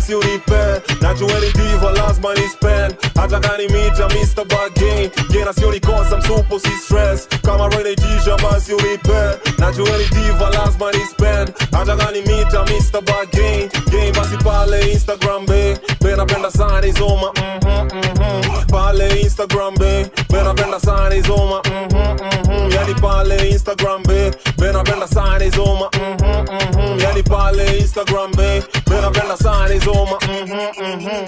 basi unipe. Najua ni diva lazima ni spend. Hata kani mita Mr. Bargain. Gena sio ni kosa msupo si stress. Kama Rene Jisha basi unipe. Najua ni diva lazima ni spend. Hata kani mita Mr. Bargain. Game basi pale Instagram be. Bena penda sana izoma pale Instagram be. Bena penda sana izoma yani pale Instagram be. Bena penda sana izoma yani pale Instagram be. Bena penda sana izoma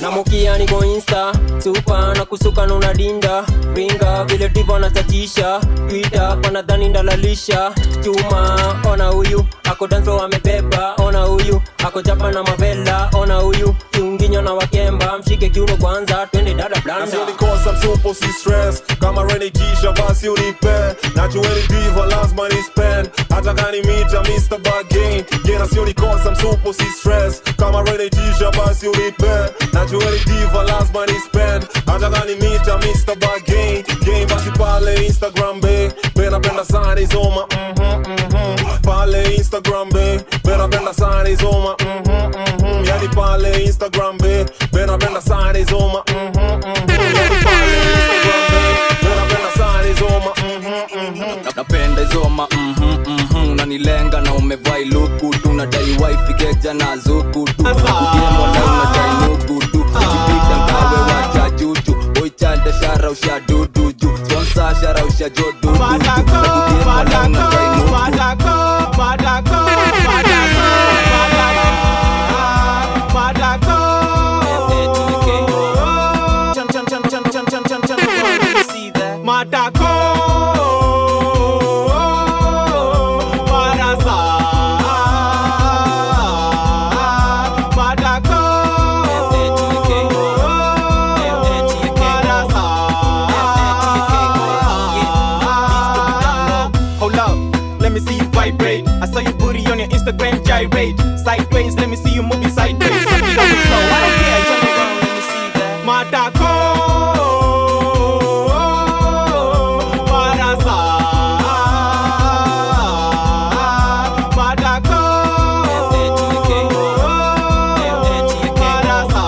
na mukia niko Insta super na kusuka nuna dinda ringa vile diva na tatisha Twitter pana dhani ndalalisha chuma. Ona huyu ako danso amebeba, ona huyu ako chapa na mavela, ona huyu kiunginyo na wakemba. Mshike kiuno kwanza twende dada blanda. Sio ni kosa msupo si stress. Kama Rene Jisha basi unipe. Najua ni diva lazima ni spend. Hata kani mita Mr. Bargain. Gena sio ni kosa msupo si stress. Kama Rene Jisha basi unipe. Najua ni diva lazima ni spend. Hata kani mita Mr. Bargain. Game basi pale Instagram be. Bena penda sana izoma pale Instagram be. Bena penda sana izoma yani pale Instagram be. Bena penda sana izoma yani pale Instagram be. Bena penda sana izoma napenda izoma unanilenga na umevai luku tu. Nadai wifi geja na zuku tu. Ukiemo na unadai nuku tu. Ukipita mkawe wacha juju. Boy chanda shara usha dudu ju. Sponsor shara usha jodu. Madako, madako, madako, madako, madako, madako. Madako. I saw your booty on your Instagram gyrate. Sideways, let me see you moving sideways. Fuck it on the floor, I don't care, turn around, let me see that. Madako, Marasa, Madako, Marasa.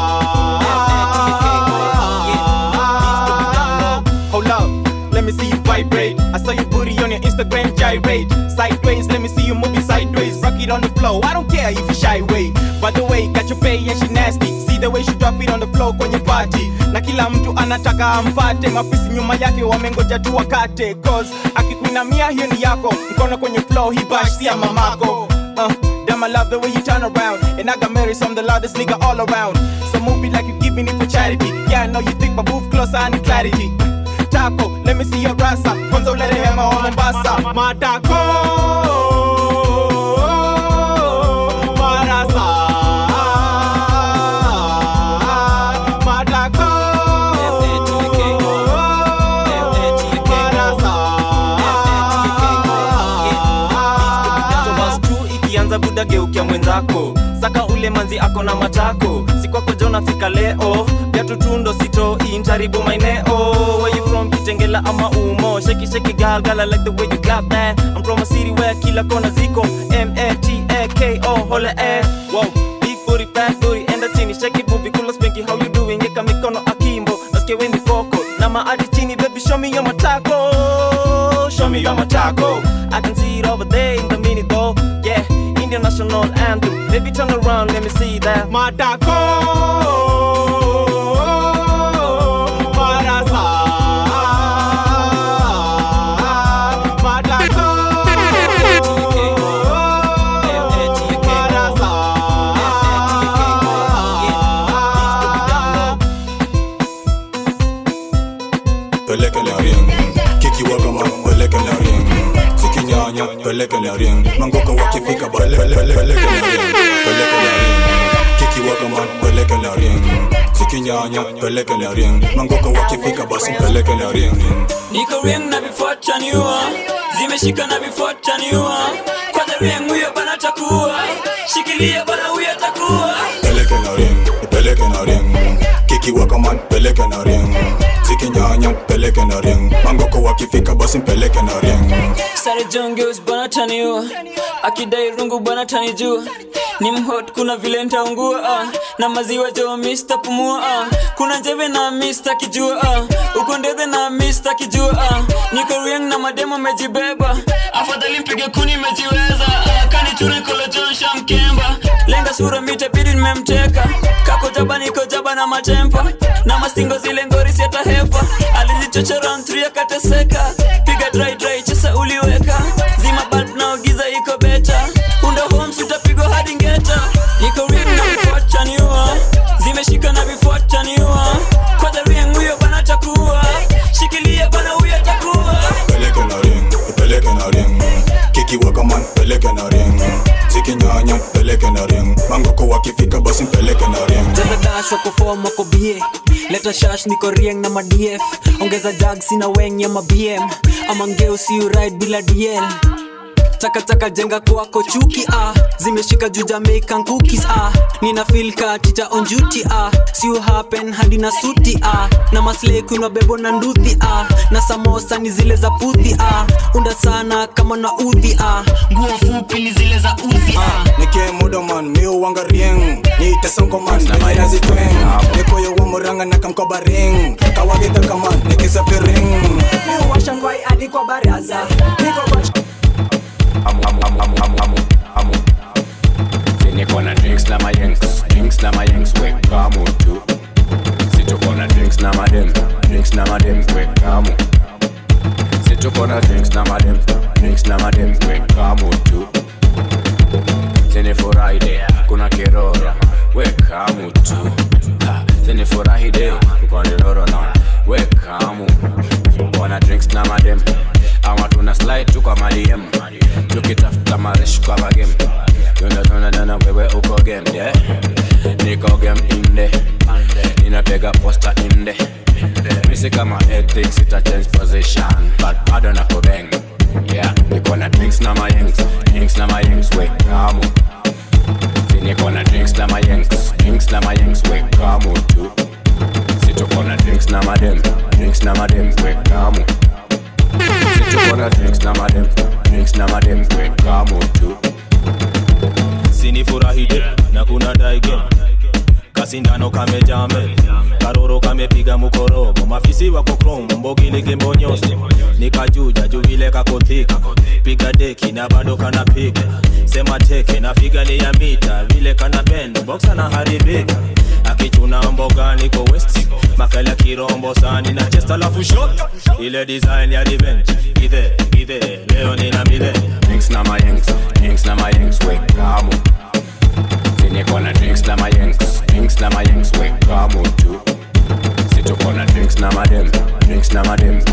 Hold up, let me see you vibrate. I saw your booty on your Instagram gyrate. Sideways, let me see you moving sideways. Rock it on the floor, I don't care if you shy way. By the way, got your pay and she nasty. See the way she drop it on the floor kwenye party. Na kila mtu anataka ampate. Mafisi nyuma yake wamengoja tu wakate. Cause akikuinamia hiyo ni yako. Mkono kwenye floor, he bash siya mamako. Damn, I love the way you turn around. And I got married, so I'm the loudest nigga all around. So move it like you giving it for charity. Yeah, I know you think, but move closer, I need clarity. Taco, let me see your rasa. Kwanza ulete hema wa Mombasa. Madako, Marasa, Madako, Marasa. So was true ikianza buda geukia mwenzako. Saka ule manzi ako na matako. Sikwako jona fika leo. Biatu tundo sito injaribu maineo. Where you from Kitengela ama Umo? Shake shake gal gal I like the way you got that. I'm from a city where kila kona ziko. M-A-T-A-K-O hola eh. Wow, big booty, fat booty, enda chini. Shake it booty, kula spanky, how you doing? Yeka mikono akimbo, nasikia wendi koko. Nama adi chini, baby show me your matako. Show me your matako. I can see it over there in the minute though. Yeah, Indian national anthem. Baby turn around, let me see that. Madako, Marasa, Madako, Marasa. Peleke la ring, kiki wakama, peleke la ring. Sikinyanya, peleke la ring. Mangoka wakifika, peleke la ring. Peleke la ring, kiki wakama, peleke la ring. Sikinyanya, peleke la ring. Mangoka wakifika, basi peleke la ring. Niko ring na bifuata niua. Zimeshika na bifuata niua. Kwa the ring huyo bana takuwa. Shikilia bana huyo takuwa. Peleke la ring, peleke la ring. Kiki wakaman, peleke la ring. Sikinyanya, peleke la ring. Mangoko wakifika, basi peleke la ring. Sare jongeus bana taniwa, akidai rungu bana tanijua. Ni mhot kuna vile nitaungua na maziwa jo Mr. Pumua kuna njeve na Mr. Kijua uko ndethe na Mr. Kijua niko riang na mademo mejibeba afadhali mpige kuni mejiweza kani chure kolo John Shamkemba lenga sura mite pidi nimemteka kako jaba niko jaba na matempa na mastingo zile ngori siata hepa alizichocha round 3 akateseka piga dry chesa uliweka zima bulb na ugiza iko beta unda homes utapigwa hadi ngeta niko ring na vifuata niua zimeshika na vifuata niua kwa the ring huyo bana takuwa shikilia bana huyo takuwa peleke na ring kiki wakaman peleke na ring zikinyanya peleke na ring mangoko wakifika basi peleke na ring jana dash wako form wako bie leta shash niko rieng na ma DF ongeza jags na weng ya ma BM ama ngeo si ride bila DL Taka jenga kwako chuki zimeshika juu Jamaican cookies nina feel ka teacher on duty see you happen hadi na suti na maslay kuna bebo na nduthi na samosa ni zile za puthi unda sana kama na udhi nguo fupi ni zile za udhi nike modo man mio wanga rieng ni tesongo man na maya zitwen niko yo wamuranga na kamkoba ring kawagita kama nikisa ring mio washangwai hadi kwa baraza niko kwa Amu Niko na drinks na my yanks we kamu tu Situko na drinks na madem we kamu Situko na drinks na madem we kamu tu Zene furaide kuna kiroro we kamu tu Zene furaide kuna kiroro na we kamu Wana drinks na madem Ama tuna slide tu kwa madiem tukitafuta maresh kwa bagem Tuna wewe uko game yeah niko game inde ninapega poster inde misi kama ethics ita change position but bado nako bang yeah niko na drinks na my yanks we kamu niko na drinks na my yanks we kamu tu situko na drinks na madem we kamu situko na drinks na madem we kamu tu Sini furahide na kuna daige kasindano kame jame karoro kame piga mukorobo mafisi wako chrome mbogile gembo nyosi nikajuja juvile kakothika piga deki na bado kana piga sema teke na figa ni ya mita vile kana bend boxa na haribika akichuna mboga niko west makala kirombo sani na chest alafu shot ile design ya revenge ide leo nina mile drinks na my yanks we kamu niko na drinks na my yanks we kamu tu situko na drinks na madem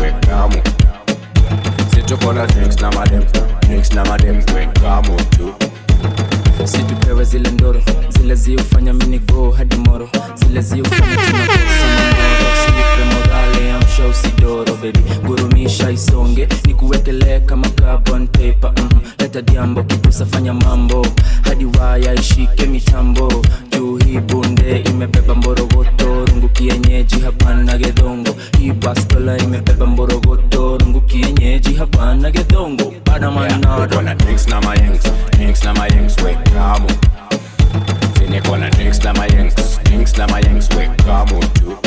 we kamu situko na drinks na madem we kamu tu situpewe zile ndoro zile ziufanya mini go hadi moro zile ziufanya tunakosa mamoro silipe morale am show sidoro baby gurumisha isonge nikuwekele kama carbon paper leta diambo kipusa fanya mambo hadi waya ishike mitambo juu hii bunde imebeba mborogoto rungu kienyeji hapana gedongo hii bastola imebeba mborogoto rungu kienyeji hapana gedongo bada manado na drinks na my yanks we kamu niko na drinks na my yanks we kamu tu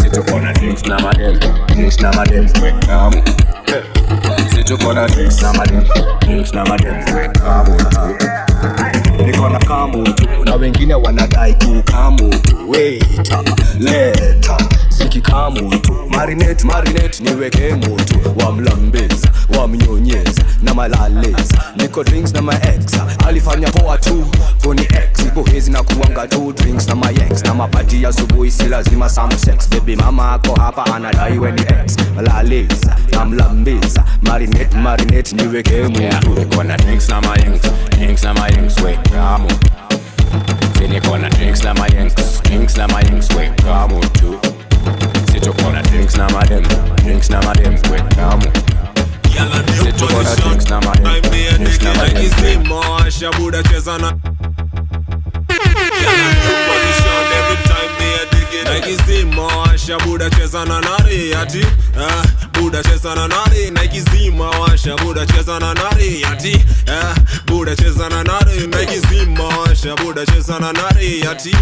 situko na drinks na madem we kamu situko na drinks na madem we kamu tu niko na kamu tu na wengine wanadai kukamu tu waiter leta siki kamu tu marinate niweke mutu wamlambeza wamnyonyeza na malaleza niko drinks na my ex alifanya poa tu kuni ex ipo hizi na kuanga tu drinks na my ex na mapati ya asubuhi si lazima some sex baby mama ako hapa anadai we ni ex malaleza namlambeza marinate niweke mutu niko na drinks na my yanks we kamu niko na drinks na my yanks we kamu tu situko na drinks na madem we kamu situko na drinks na madem Shabuda chezana Like is the Shabuda chezana nari ati buda cheza na nari na ikizima washa buda cheza na nari ati buda cheza na nari na ikizima washa buda cheza na nari ati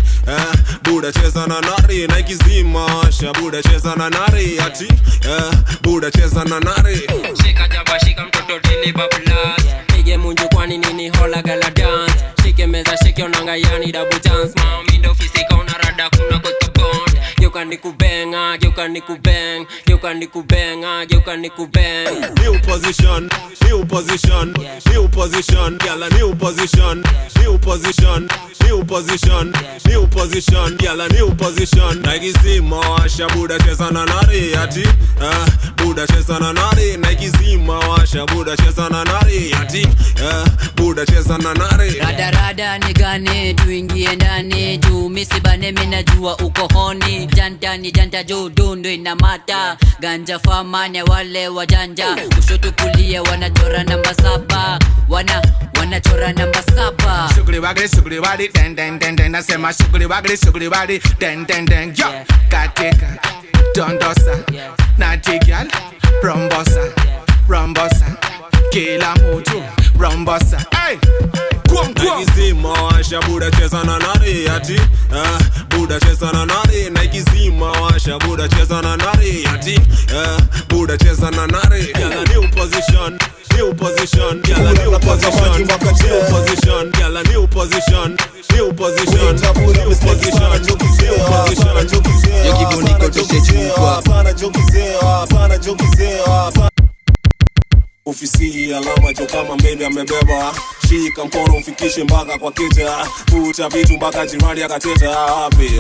buda cheza na nari na ikizima washa buda cheza na nari ati buda cheza na nari. Shika jaba shika mtoto dili bablas pige munju kwani nini hola gala dance shike meza shike onanga yani double chance mami ndo fisika unarada kuna kwa bond geuka nikubenga geuka nikubeng geuka nikubenga geuka nikubeng. New position new position new position gala new position new position new position new position gala new position na ikizima washa buda cheza na nari ati buda cheza na nari na ikizima washa buda cheza na nari ati buda cheza na nari. Rada rada ni gani tuingie ndani juu misibane mina jua uko honi janta ni janta juu dundu inamata ganja famanya wale wajanja kushoto kulia wanachora namba 7 wanachora namba 7 sugri wadi den den den den nasema sugri wadi den den den yo katika dondosa natigal rombosa kila mtu rombosa hey na ikizima washa buda cheza na nari ati buda cheza na nari na ikizima washa buda cheza na nari ati buda cheza na nari. Gala new position new position gala new position new position gala new position new position new position yo kiboniko tushechukwa sana jokizea ofisi alama jo kama mbele amebeba shika mkono ufikishe mpaka kwa kita puta vitu mpaka jirani akateta wapi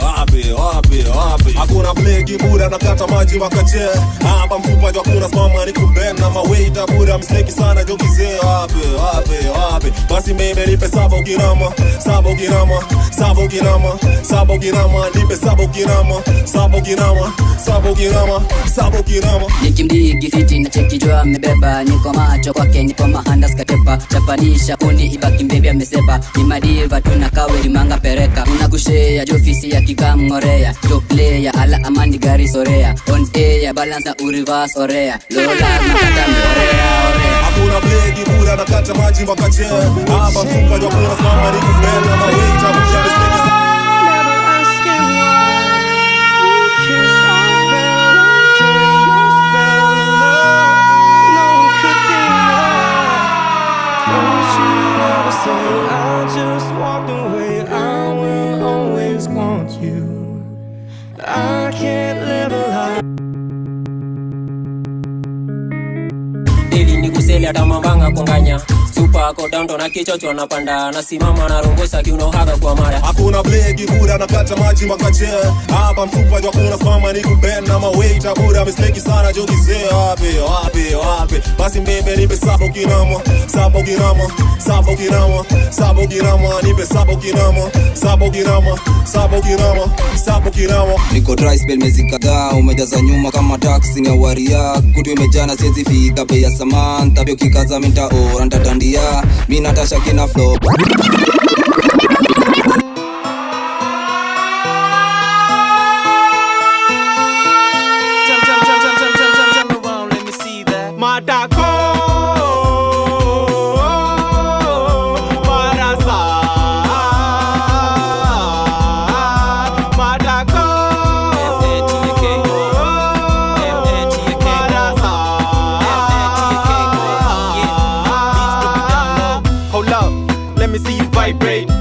hakuna blegi buda nakata maji makache hapa mfupa jo kuna smama ni kubena mawaita buda msteki sana jokizea wapi basi mimi nipe 7 ginama nipe 7 ginama nikimdigi fiti na cheki jo amebeba niko macho kwake nipo mahandas katepa chapanisha kuni ibaki mbebe ameseba ni madiva tunakawe limanga pereka unagushea jofisi ya kikamngorea jo player ala amani gari sorea on air balance urivas orea lola nakata orea hakuna blegi buda nakata maji makache hapa mfupa jo kuna smama ni kubena mawaita buda msteki I just walked away, I will always want you. I can't live a life. Dili ni kuseli atamambanga konganya Super ako down na kichocho napanda nasimama na rongosa kiuno haga kwa mara hakuna blegi buda nakata maji makache hapa mfupa jo kuna smama ni kubena mawaita buda mistake sana jokizea wapi basi mbebe nipe 7 ginama nipe 7 ginama niko dry spell mezikadha umejaza nyuma kama taxi ni waria kutu imejana siezi fika bei ya Samantha bio kikaza minta oranta tandia mimi natasha kina flow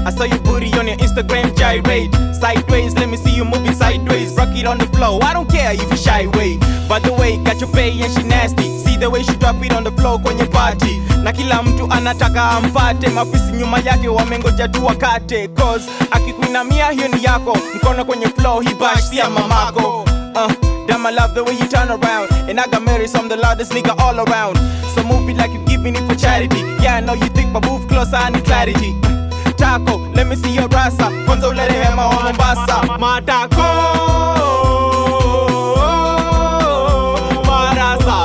I saw your booty on your Instagram gyrate sideways, let me see you moving sideways. Rock it on the floor, I don't care if you shy way. By the way, got your pay and she nasty. See the way she drop it on the floor kwenye party. Na kila mtu anataka ampate. Mafisi nyuma yake wamengoja tu wakate. Cause akikuinamia hiyo ni yako. Mkono kwenye floor, he bash siya mamako. Damn, I love the way you turn around. And I got married, so I'm the loudest nigga all around. So move it like you giving it for charity. Yeah, I know you think, but move closer, I need clarity. Taco, let me see your rasa. Kwanza ulete hema wa Mombasa. Matako, marasa.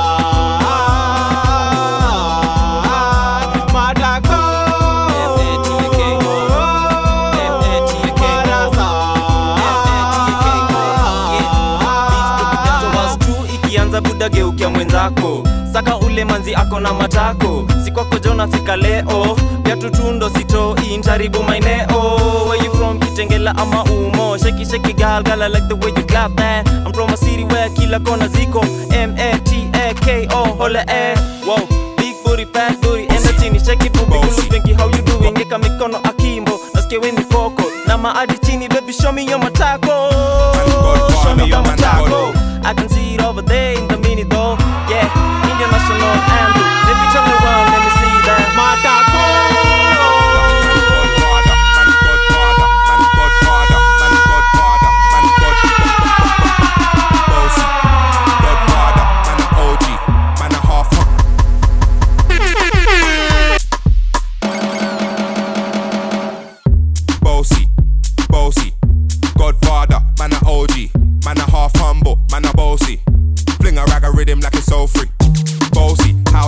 Matako, marasa. So was true ikianza buda geukia mwenzako. Saka ule manzi ako na matako, si kwako jo nafika leo. Viatu tundo sitoi, ntaribu maeneo. Where you from, Kitengela ama Umo? Shaky shaky gal, gal I like the way you clap that. I'm from a city where kila kona ziko M-A-T-A-K-O, hola eh. Wow, big booty, fat booty, enda chini, shake it booty, kulu benki, how you doing? Ngeka mikono akimbo, nasikia we ni koko. Na maadi chini, baby show me your matako. Show me your matako. I can see it over there in the mini though. Yeah, Indian national anthem. Baby turn around, let me see that matako.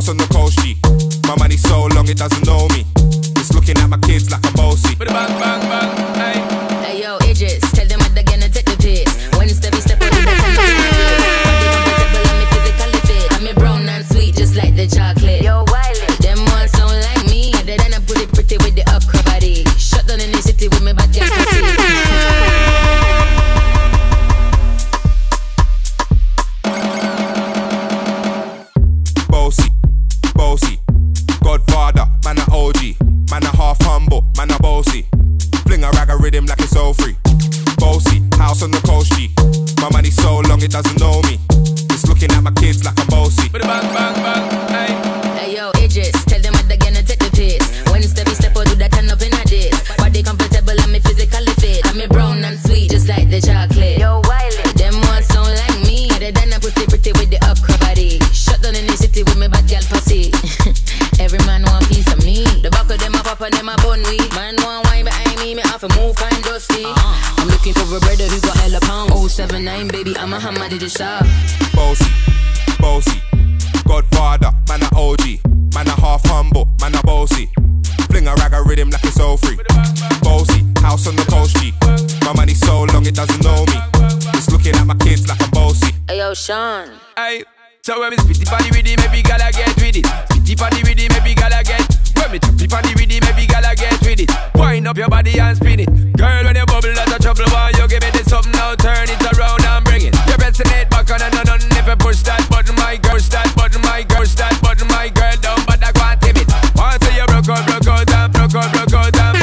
On the coast G. My money so long it doesn't know me. It's looking at my kids like I'm bossy. Bang bang bang, hey. Hey yo, Idris, tell them what they're gonna take the piss. When it's step on the time, comfortable, I'm physically fit. I'm a brown and sweet, just like the chocolate. Yo, Wiley, them ones sound like me. They done put it pretty with the upper body. Shut down in the city with me bad girl pussy. Bossy, Godfather, man a OG, man a half humble, man a bossy. Fling a rag a rhythm like it's all free. Bossy, house on the coast G. My money so long it doesn't know me. It's looking at my kids like I'm bossy. Bang bang bang, hey. Hey yo, Idris, tell them what they're gonna take the piss. When it's step or do that turn up in a diss. Body comfortable, I'm physically fit. I'm a brown and sweet, just like the chocolate. Yo, Wiley, them ones sound like me. They done pussy pretty with the upper body. Shut down in the city with me bad girl pussy. Every man want piece of me. The back of them a pop and them a bun weed. Man want wine behind me have to move kind dusty. I'm looking for a brother who got hella pound. 079 baby, I'm a hammer, did you stop? Bossy, Godfather, man a OG, man a half humble, man a bossy. Fling a rag a rhythm like it's all free. Bossy, house on the coast G. My money so long it doesn't know me. It's looking at my kids like I'm bossy. Hey yo, Sean. Hey. So when me spitty party with it, maybe gala get with it. Spitty party with it, maybe gala get. When me trippy party with it, maybe gala get with it. Wind up your body and spin it. Girl, when you bubble out of trouble, why you give me this something now? Turn it around and bring it. You resonate back on and on. If you push that button, my girl, that button, my girl, that button, my girl, down, but I can't tame it. Once you broke out and broke out and broke out and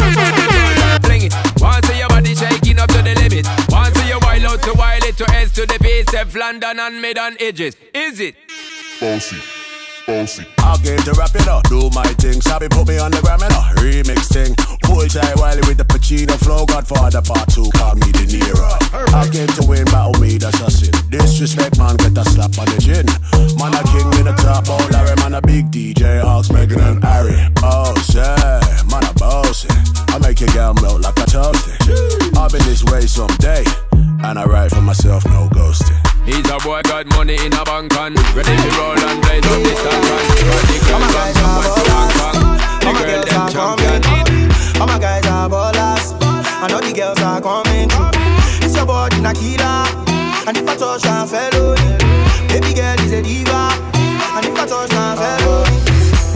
fling it. Once your body shaking up to the limit. Once you wild out to wild it to S to the base of London and mid on edges. Is it? Bossy. I came to rap it up, do my thing. Sabi put me on the gram and a remix thing. Pull tight Wiley with the Pacino flow. Godfather part 2, call me De Niro. I came to win, battle me, that's a sin. Disrespect man, get a slap on the chin. Man a king in the top, oh Larry. Man a big DJ, Hawks, Megan and Harry. Boss, yeah, man a bossy. I make your girl melt like a toasty. I'll be this way someday, and I write for myself, no ghosting. He's a boy got money in a bank and ready to roll and blaze up this time. All my girls are coming. All my guys are ballers. I know the girls are coming through. It's your body Nakira, and if I touch her fellow, baby girl is a diva, and if I touch her fellow,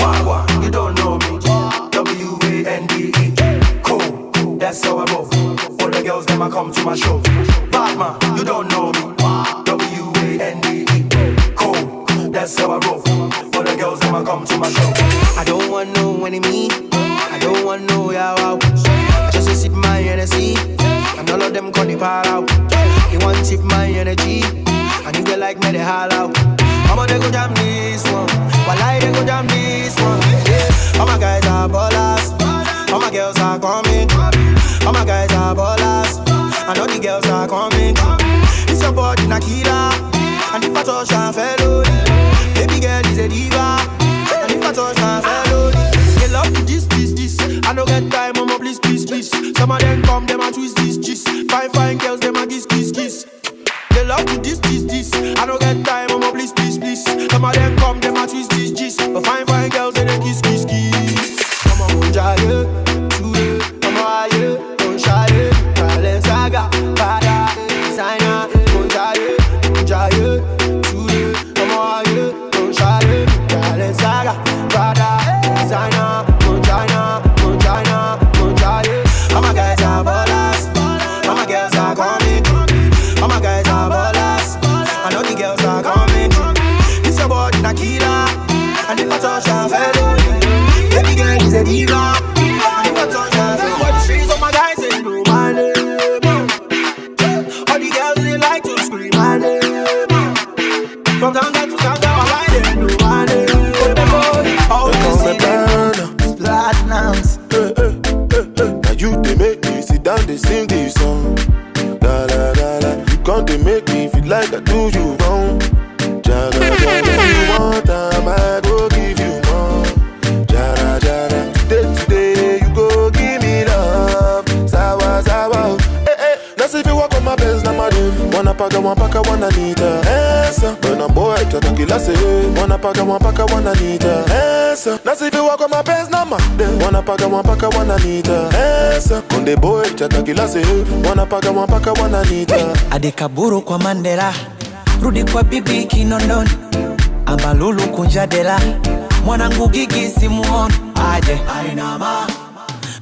wah, you don't know me. W-A-N-D-E, cool, that's how I roll. All the girls them a come to my show. Batman, you don't know me. W-A-N-D-E, cool, that's how I roll. All the girls them a come to my show. I don't want no enemy. I don't want no yaw. Just to sip my Hennessy, and all of them call the power out. They want to tip my energy, and if they like me, they holler out. Mama, they go jam this one. While I they go jam this one. Yeah. All my guys are ballers. All my girls are coming. All my guys are ballers. I know the girls are coming. It's your body Nakira, and if I touch her fellow, baby girl is a diva, and if I touch her fellow, they love me this. I don't get time, mama, please. Some of them come, them a twist this. Fine girls, them a kiss. They love me this. I don't get time, mama, please. Some of them come, them a twist this. But fine girls, they kiss. Mama, Munjaye, Tuye, Mama, Aye, Munjaye, Balenciaga, Prada, designer, Munjaye, Tuye, Mama, Aye. don't they make me feel like I do you wrong. Jaga, jaga, if you want time, I go give you more. Jara, jara, today you go give me love. Sawa, sawa, now see if you walk on my Benz, na madu. Wanna paga, wanna need a answer. When a boy try to kill us, wanna paga, wanna need a answer. Now see if you walk on my Benz, na madu. Wanna paga, wanna need a answer. When the boy try to kill us, wanna paga, wanna need a. Adekaburu kwa Mandela, rudi kwa bibi Kinondoni, Ambalulu kunjadela, mwanangu Gigi simuoni aje. Ainama,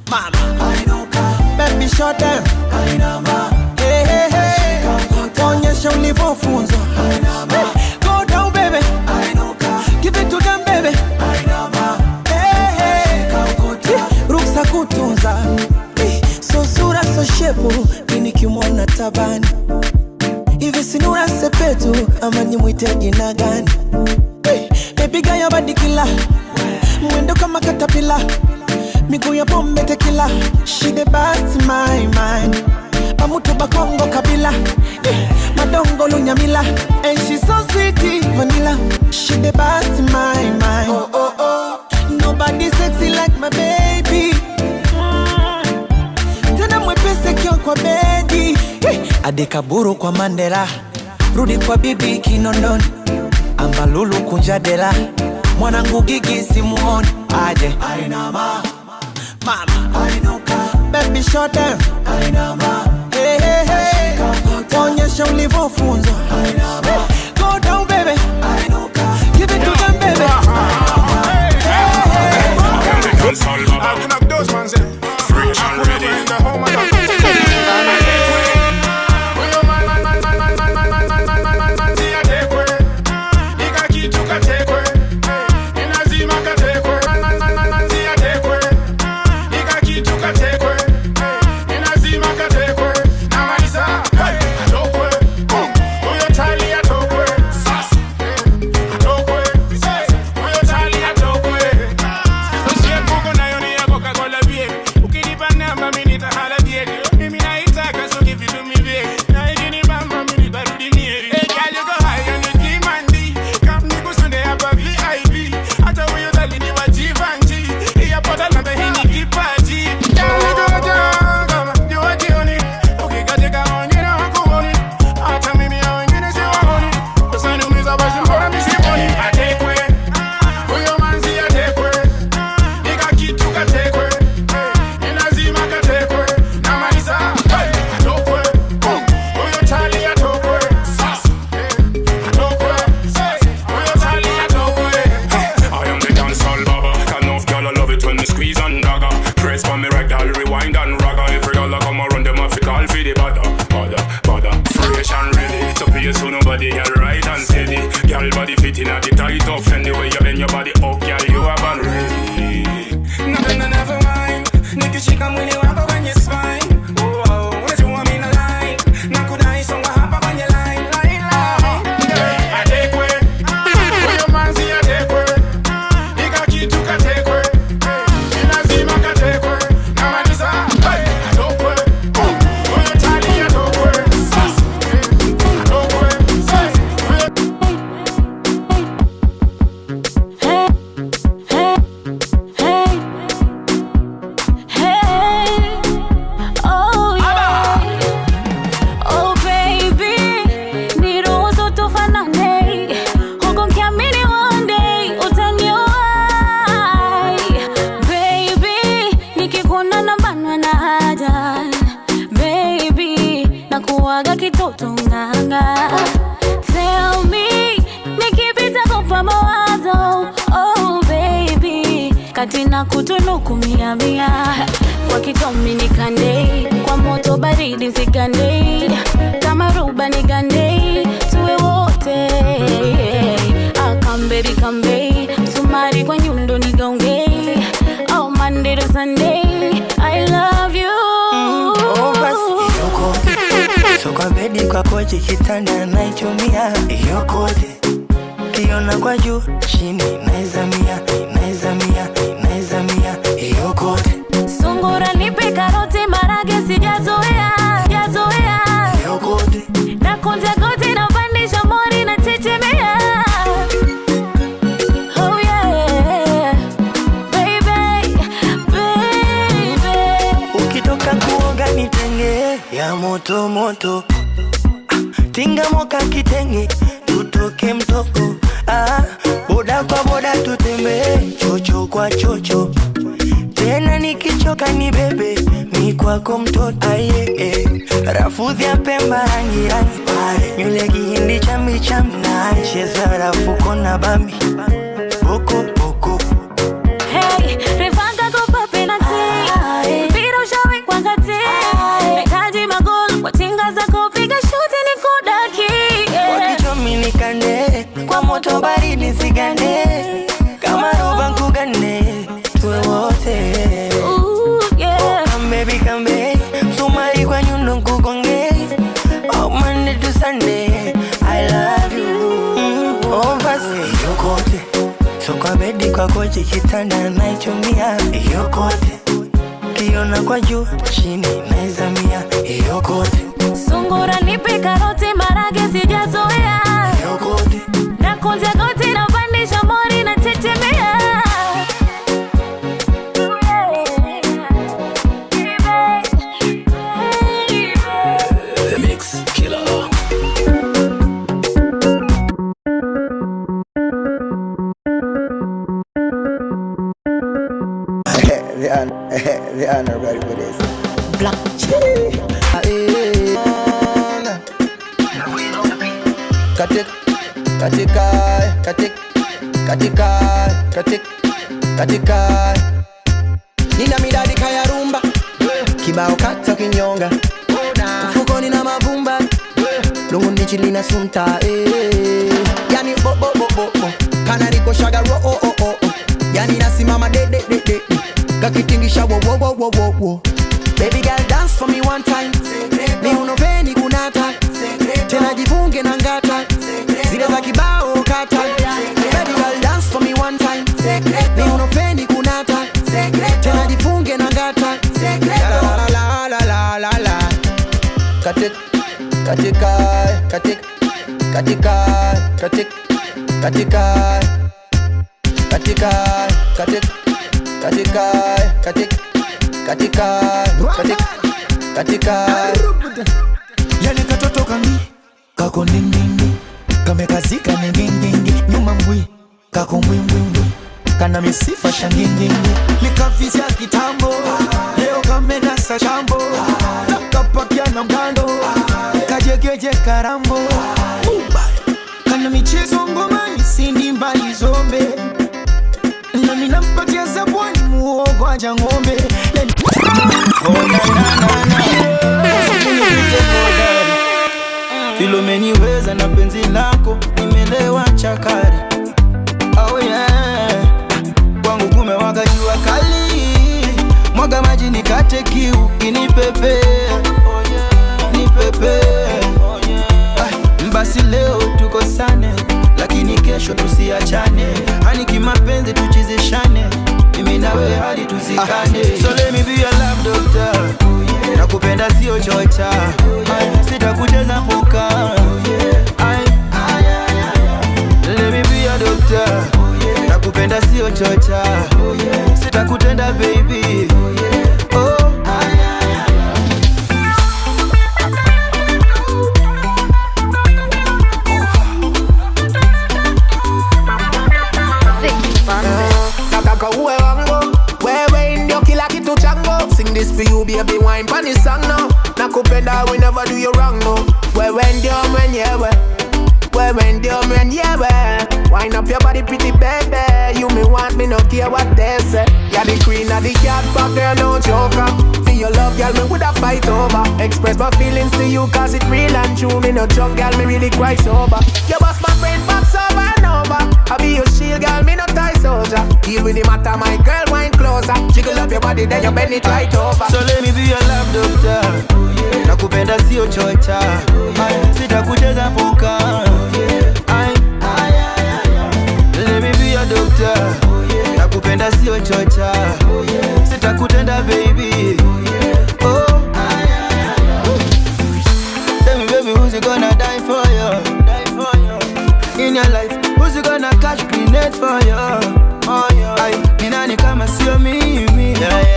mama, ainuka, baby short down, ainama, hey hey hey, onyesha ulivyofunzwa, ainama, go down baby, ainuka, give it to them baby, ainama, hey hey, ruksa kutunza, so sura so shepu, ini kimona tabani. Hivi sinura sepetu ama nimwite jina gani? Baby girl ya body killer, mwendo kama katapila, miguu ya bombe tequila. She the best in my mind, pamutu bakongo kabila, madongo lunyamila. And she so sweet vanilla. She the best in my mind. Oh oh oh, nobody sexy like my baby. Tena mwepese kio kwa bedi. Adekaburu kwa Mandela, rudi kwa bibi Kinondoni, Ambalulu kunjadela, mwanangu Gigi simuoni aje. Ainama, mama, ainuka, baby short down, ainama, hey hey hey, onyesha ulivyofunzwa, ainama, go down baby, ainuka, give it to them baby. Hey hey, I will knock those man say fresh and ready in the home of the Katina kutunuku mia mia, kwa kitomi nikande, kwa moto baridi zigande, kama ruba nigande, tuwe wote. Come baby come baby, sumari kwa nyundo nigonge, oh Monday to Sunday, I love you. Oh basi yoko, so kwa bedi kwa kochi kitanda naichumia yokote, kiona kwa juu chini naizamia, naizamia, naizamia yokote. Sungura nipe karoti marage sijazoea, jazoea yokote. Nako moto moto. Tinga moka kitenge tutoke mtoko. Boda kwa boda tutembe chocho kwa chocho. Tena nikichoka ni bebe mi kwako mtoto. Rafudhi ya Pemba rangi rangi pare. Nyule kihindi chambi chambi na cheza rafuko na bambi. Boko boko. Hey, refanga kopa penalty. Mpira ushawi kwa kati. Metaji magoli kwa tinga za kupiga shuti ni kudaki. Wakichomi nikande kwa moto baridi sigande. Kama roba nkugane tuwe wote. Come baby come baby. Sumari kwa nyundo nkukonge. Oh Monday to Sunday I love you. Oh basi yokote. So kwa bedi kwa kochi kitanda naichumia. Yokote. Kiona kwa juu chini naizamia. Yokote. Sungura nipe karoti marage sijazoea. Yokote. Na kunja goti na pandisha mori na tetemea. The Mix Killer. They are not ready for this. Black katika nina midadi kaya rumba kibao kata kinyonga mfukoni na mavumba lungu nichili na sunta yani bo bo bo bo bo kana niko shaga ro oh oh oh yani nasimama de de de de kakitingisha wo wo wo wo wo. Baby girl dance for me one time. Ni unoveni kunata. Tena jifunge na ngata. Zile za kibao kata. Baby girl dance for me one time. Ni unoveni kunata. Tena jifunge na ngata. La la la la la la. Katika yani katoto kami kako nindindi kamekazika nengengengi nyuma mbwi kako mbwimbwimbwi kana misifa shangengengi likavizya kitambo leo kamenasa chambo takapakia na mgando kajegeje karambo kana michezo ngoma isindi mbali zombe na mina mpatia zabwani muogo aja ngombe. Filomeniweza na penzi lako nimelewa chakari. Oh yeah. Kwangu kumewaka jua kali. Mwaga maji nikate kiu kinipepe. Oh yeah. Nipepe. Oh yeah. Basi leo tukosane lakini kesho tusiachane. Hani kimapenzi tuchizishane. Mimi nawe hadi tuzikane. So let me be your love doctor. Nakupenda sio chocha. Sitakucheza puka. Let me be your doctor. Nakupenda sio chocha. Sitakutenda baby. Oh. Nataka uwe wangu, wewe ndio kila kitu changu. Sing this for you baby, wine pani song now. Nakupenda we never do you wrong no. Wewe ndio mwenyewe, wewe ndio mwenyewe. Wind up your body pretty baby. You me want me no care what they say. You're the queen of the cat but girl no joker. For your love girl me woulda fight over. Express my feelings to you cause it real and true. Me no drunk girl me really quite sober. You bust my brain box over and over. I be your shield girl me no tie soldier. Deal with the matter my girl wine closer. Jiggle up your body then you bend it right over. So let me be your love doctor. Nakupenda sio chocha. Sitakucheza puka. Let me be your doctor. Nakupenda sio chocha. Sitakutenda baby. Oh. Tell me baby who's gonna die for you? In your life who's gonna catch grenade for you? Oh yeah. Ni nani kama sio mimi?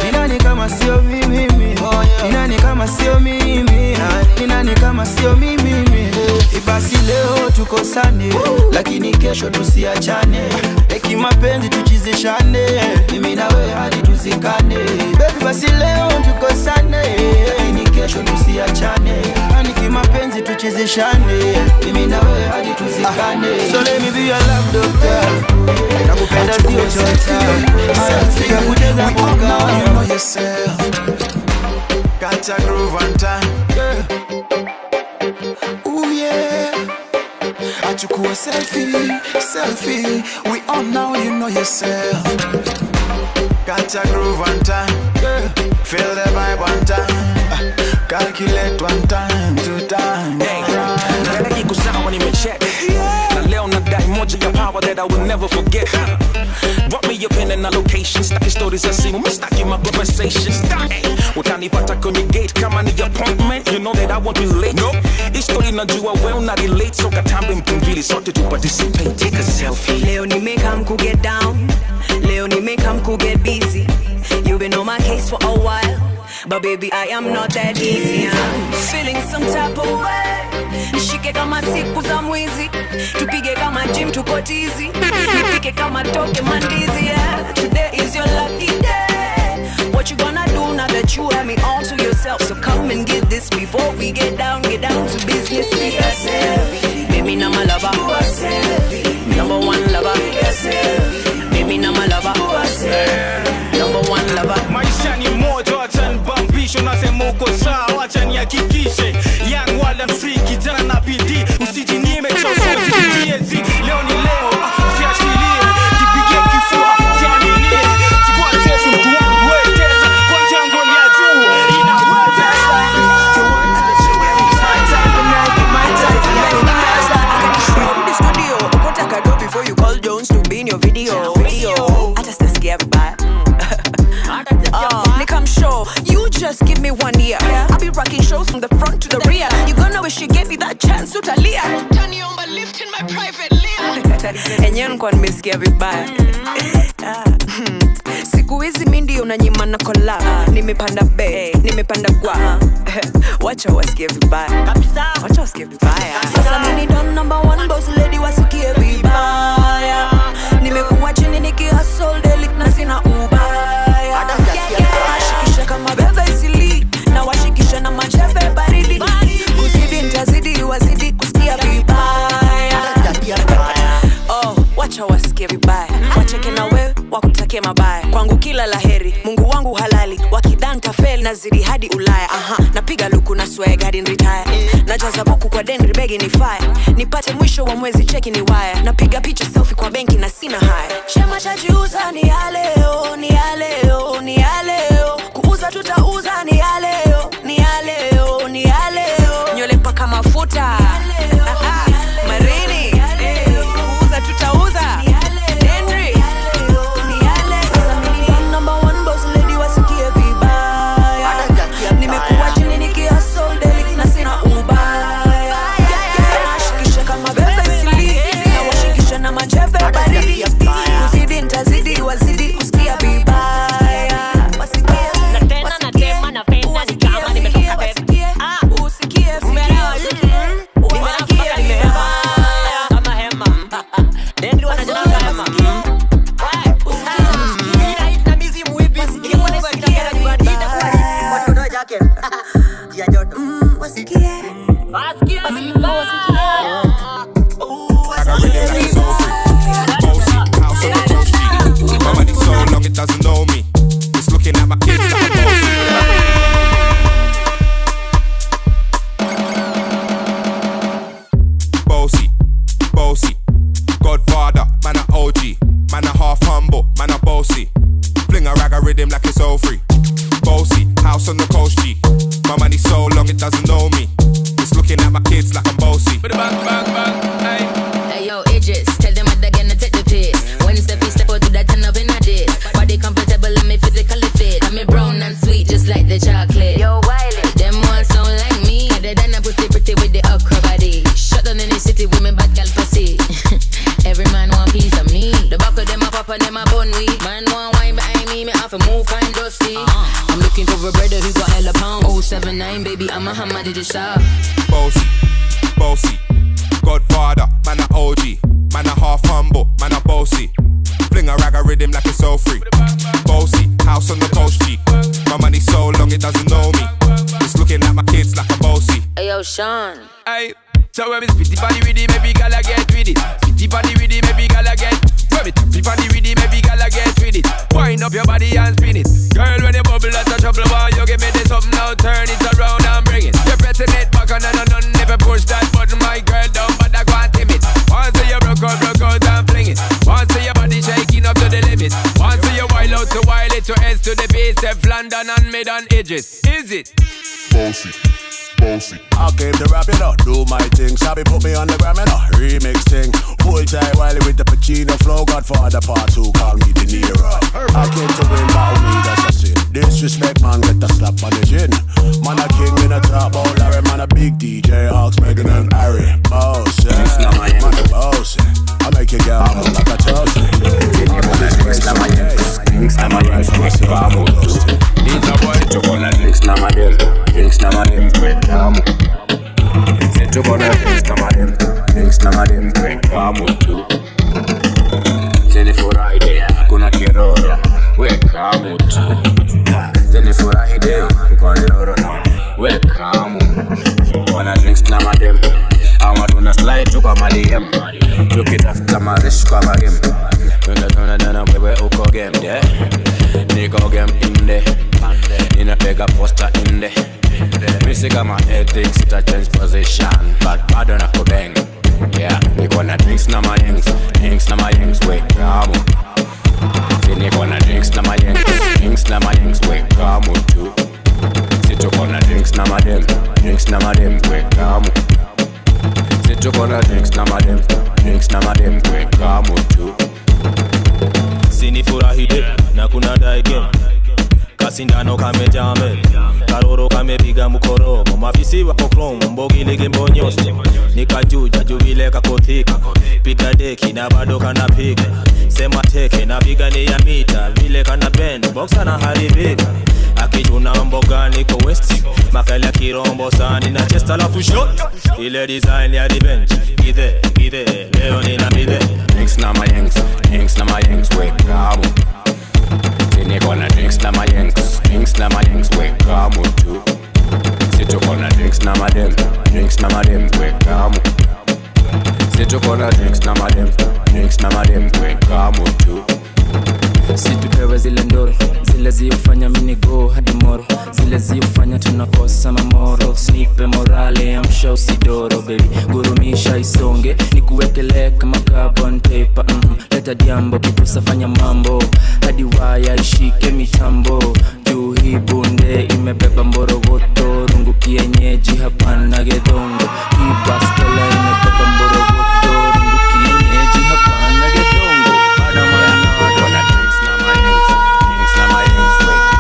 Ni nani kama sio mimi? Ni nani kama sio mimi? Ni nani kama sio mimi? Basi leo tukosane, lakini kesho tusiachane. Eki mapenzi tuchizishane, mimi na wewe hadi tuzikane. Baby basi leo tukosane, lakini kesho tusiachane. Ani mapenzi tuchizishane, mimi na wewe hadi tuzikane. So let me be your love doctor. Nakupenda sio chocha. Sika kucheza poka. You know yourself. Got a groove on time. Ooh yeah. Achukua selfie. We on now, you know yourself. Got a groove on time. Feel the vibe on time. Calculate 1 time, 2 time. Hey, iko sawa nimecheck. Na leo nadai moja ya power that I will never forget. Drop me your pin and a location. Staki stories za simu, mistaki my conversations. Utanipata kwenye gate kama ni appointment. You know that I won't be late. No, history najua well na relate. So katambe mtumbili sote tu participate. Take a selfie. Leo nimekam ku get down. Leo nimekam ku get busy. You've been on my case for a while, but baby I am not that easy. I'm feeling some type of way. Nishike kama siku za mwizi, tupige kama gym tuko tizi, nipike kama toke mandizi. Yeah, today is your lucky day. What you gonna do now that you have me all to yourself? So come and get this before we get down to business. Baby na my lover, number 1 lover. Baby na my lover, number 1 lover. Maisha ni moja, acha nibambishe, unasema uko sawa, acha nihakikishe. Young wild and free, kijana na bidii, usijinyime chochote, usijiezi. Leo ni leo, usiachilie, jipigie kifua, jiaminie. Chukua chefu mtu wangu, wewe tesa, kwanza ngoli ya juu, inaweza. Rudi studio, ukotaka do before you call Jones to be in your video. Hata sitasikia vibaya. Nick, I'm sure you just give me 1 year. I'll be rocking shows from the front to the rear. You gonna wish you gave me that chance, utalia. Taniomba lift in my private layer. Enyewe nikuwa nimesikia vibaya. Siku hizi mimi ndio unanyima na collab. Nimepanda bay, nimepanda kwa. Wacha wasikie vibaya. Kabisa. Wacha wasikie vibaya. Sasa mimi don number 1 boss lady wasikie vibaya. Nimekuwa chini nikihustle daily na sina ubaya. Washikisha kama bebe isili, na washikisha na macheve baridi. Usidi nitazidi wazidi kusikia vibaya. Oh, wacha wasikie vibaya. Wacheke na wewe wakutake mabaya. Kwangu kila laheri, Mungu wangu halali. Wakidanta fail nazidi hadi Ulaya. Napiga luku na swag hadi retire. Najaza boku kwa dendri begi ni fire. Nipate mwisho wa mwezi cheki ni wire. Napiga picha selfie kwa benki na sina haya. Chema cha jiuza ni ya leo, ni ya leo, ni ya leo. Kuuza tutauza ni ya leo, ni ya leo, ni ya leo. Nywele paka mafuta Marini, kuuza tutauza Henry. Sasa mimi number 1 boss lady wasikie vibaya. Nimekuwa chini nikihustle daily na sina ubaya. Nashikisha kama bebe isili, na washikisha na macheve baridi. Usidi nitazidi wazidi kusikia vibaya. Wasikie na tena na tema na penda ni kama nimetoka bed. Usikie vibaya. Usikie vibaya. Kama hema. Dendri wanajua hema. Na mizimu hivi. Wasikie vibaya. Watu ndio jacket. Dia joto. Wasikie. Wasikie. My money so long it doesn't know me. It's looking at my kids like a bossy. Godfather, man a OG. Man a half humble, man a bossy. Fling a rag a rhythm like it's all free. Bossy, house on the coast G. My money so long it doesn't know me. It's looking at my kids like I'm bossy. Hey yo, Idris, tell them what they're gonna take the piss. When it's the feast, step out to that turn up in a dish. Body comfortable and me physically fit. I'm brown and sweet just like the chocolate. Yo, Wiley, them all sound like me. Other than a pussy pretty with the okra body. Shut down in the city, women bad gal pussy. Every man want piece of me. The back of them a pop and them a bun weed. Man want wine behind me have to move fine dusty. I'm Muhammad did it up. Bossy, bossy, Godfather, man a OG, man a half humble, man a bossy. Fling a rag a rhythm like it's all free. Bossy, house on the coast G. My money so long it doesn't know me. It's looking at my kids like a bossy. Ayo, Sean. Aye. So when we spitty body with it, maybe gala get with it. Spitty body with it, maybe gala get. When we tappy body with it, maybe gala get with it. Wind up your body and spin it. Girl, when you bubble that's a trouble, boy, you give me this up now, turn it around and bring it. You're pressing it back on and on, never push that button, my girl, down, but I can't tame it. Once you broke out and fling it. Once your body shaking up to the limit. Once you wild out to wild it to ends to the base, F London and mid on edges. Is it? Bossy, bossy. I came to rap it up, do my thing. Sabi put me on the gram and a remix thing. Hold tight Wiley with the Pacino flow. Godfather part 2, call me De Niro. I came to win, battle me, that's a sin. Disrespect, man, get the slap on the chin. Man a king in a top, oh Larry, man a big DJ, Hawks, Megan and Harry. Boss, yeah, man a boss, yeah. I make you girl look like a toast. Drinks na madem, drinks na madem, quick kamu. Setu kona drinks na madem, drinks na madem, quick kamu tu. Zeni furaide, kuna kiroro, quick kamu tu. Zeni furaide, kuna kiroro, quick kamu. Kona drinks na madem, ama tuna slide tu kwa madem. Tukitafuta marish kwa magem. Tuna wewe uko game de, niko game in de. Ninapega poster in de. Missy kama ethics, ita change position, but bado na kubang. Yeah, niko na drinks na mayengs, drinks na mayengs, we kamu. Si niko na drinks na mayengs, drinks na mayengs, we kamu tu. Si tuko na drinks na madem, drinks na madem, we kamu. Si tuko na drinks na madem, drinks na madem, we kamu tu. Sinifurahide na kuna die game. Kasindano kame jame, karoro kame piga mukorogo. Mafisi wako chrome, mbogi lege mbonyosti. Nikajuja juvile kakothika, piga deki na bado kana piga. Sema teke na piga ni ya mita, vile kana bend, boxa na haribika. Akijuna mboga niko west, makala kirombo sani na chest alafu shot. Ile design ya revenge, gide, leo nina mide. Drinks na mayengs, drinks na mayengs, we kamu. Niko na drinks na mayengs, drinks na mayengs, we kamu tu. Situko na drinks na madem, drinks na madem, we kamu. Situko na drinks na madem, drinks na madem, we kamu tu. Situpewe zile ndoro, zile ziufanya mini go hadi moro. Zile ziufanya tunakosa mamoro. Snipe morale, amsha usidoro baby. Gurumisha isonge, nikuwekele kama carbon paper. Leta diambo, kipusa fanya mambo. Hadi waya ishike mitambo. Juu hii bunde imebeba mboro woto. Rungu kienyeji hapana gedongo.